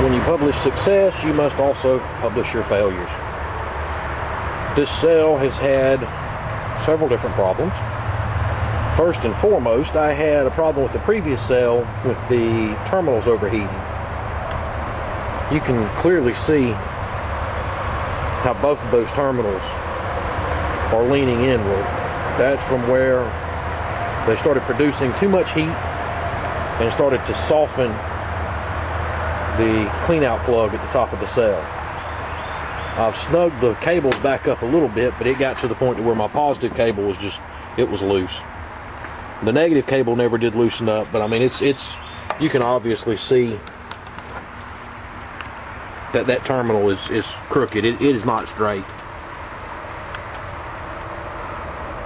When you publish success, you must also publish your failures. This cell has had several different problems. First and foremost, I had a problem with the previous cell with the terminals overheating. You can clearly see how both of those terminals are leaning inward. That's from where they started producing too much heat and started to soften the clean-out plug at the top of the cell. I've snugged the cables back up a little bit, but it got to the point where my positive cable was it was loose. The negative cable never did loosen up, but I mean, you can obviously see that terminal is crooked. It is not straight.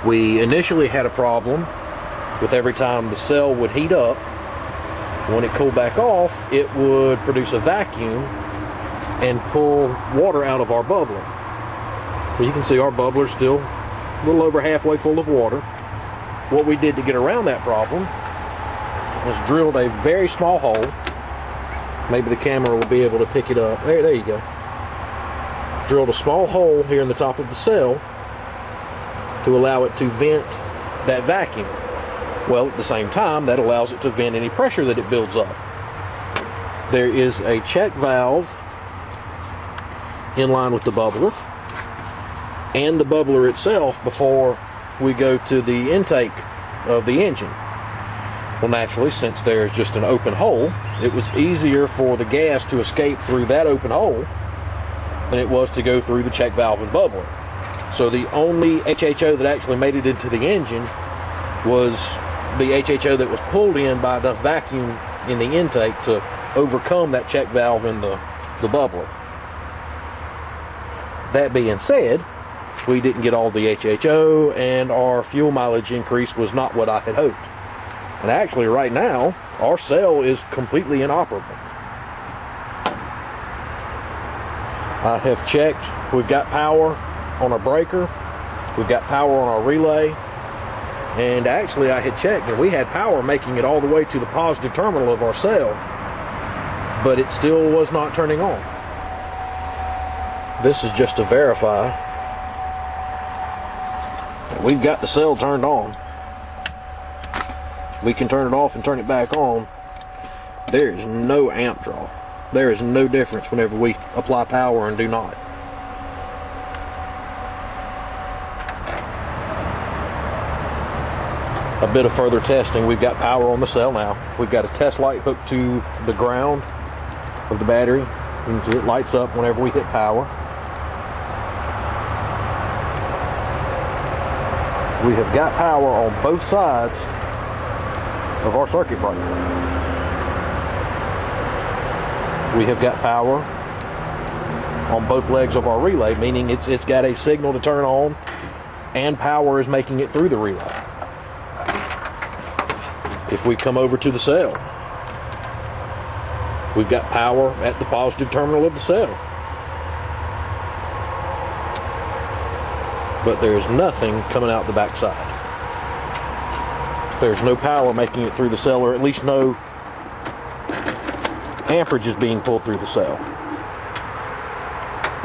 We initially had a problem with every time the cell would heat up. When it cooled back off, it would produce a vacuum and pull water out of our bubbler. Well, you can see our bubbler's still a little over halfway full of water. What we did to get around that problem was drilled a very small hole. Maybe the camera will be able to pick it up. There you go. Drilled a small hole here in the top of the cell to allow it to vent that vacuum. Well, at the same time, that allows it to vent any pressure that it builds up. There is a check valve in line with the bubbler and the bubbler itself before we go to the intake of the engine. Well, naturally, since there's just an open hole, it was easier for the gas to escape through that open hole than it was to go through the check valve and bubbler. So the only HHO that actually made it into the engine was the HHO that was pulled in by enough vacuum in the intake to overcome that check valve in the bubbler. That being said, we didn't get all the HHO, and our fuel mileage increase was not what I had hoped. And actually, right now, our cell is completely inoperable. I have checked. We've got power on our breaker. We've got power on our relay. And actually, I had checked, and we had power making it all the way to the positive terminal of our cell, but it still was not turning on. This is just to verify that we've got the cell turned on. We can turn it off and turn it back on. There is no amp draw. There is no difference whenever we apply power and do not. A bit of further testing. We've got power on the cell now. We've got a test light hooked to the ground of the battery. You can see it lights up whenever we hit power. We have got power on both sides of our circuit breaker. We have got power on both legs of our relay, meaning it's got a signal to turn on, and power is making it through the relay. If we come over to the cell, we've got power at the positive terminal of the cell. But there's nothing coming out the backside. There's no power making it through the cell, or at least no amperage is being pulled through the cell.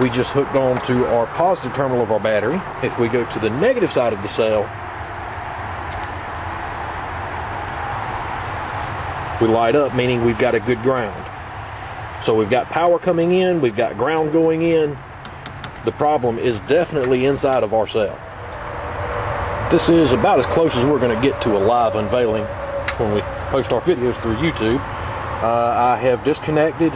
We just hooked on to our positive terminal of our battery. If we go to the negative side of the cell, we light up, meaning we've got a good ground. So we've got power coming in, we've got ground going in. The problem is definitely inside of our cell. This is about as close as we're going to get to a live unveiling when we post our videos through YouTube. I have disconnected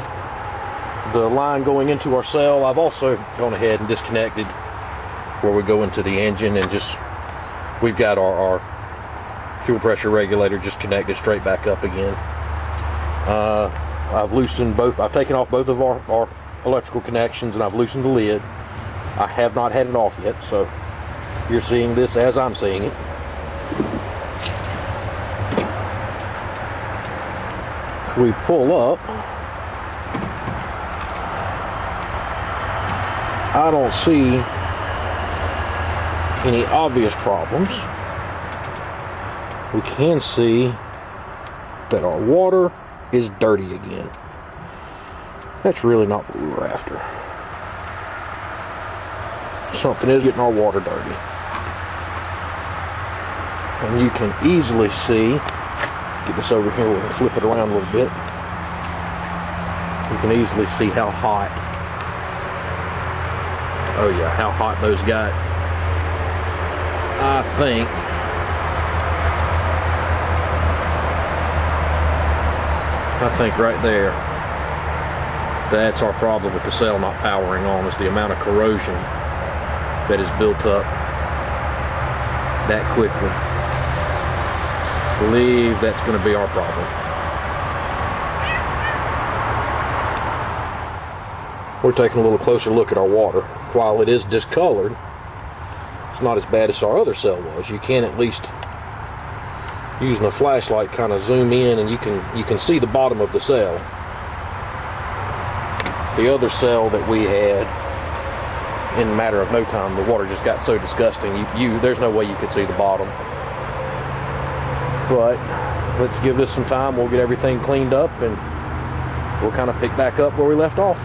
the line going into our cell. I've also gone ahead and disconnected where we go into the engine, and we've got our fuel pressure regulator just connected straight back up again. I've loosened both. I've taken off both of our electrical connections, and I've loosened the lid. I have not had it off yet, so you're seeing this as I'm seeing it. If we pull up, I don't see any obvious problems. We can see that our water is dirty again. That's really not what we were after. Something is getting our water dirty. And you can easily see, get this over here, we'll flip it around a little bit. You can easily see how hot, oh yeah, how hot those got. I think right there, that's our problem with the cell not powering on, is the amount of corrosion that is built up that quickly. I believe that's going to be our problem. We're taking a little closer look at our water. While it is discolored, it's not as bad as our other cell was. You can at least, using a flashlight, kind of zoom in and you can see the bottom of the cell. The other cell that we had, in a matter of no time, the water just got so disgusting. There's no way you could see the bottom. But let's give this some time. We'll get everything cleaned up and we'll kind of pick back up where we left off.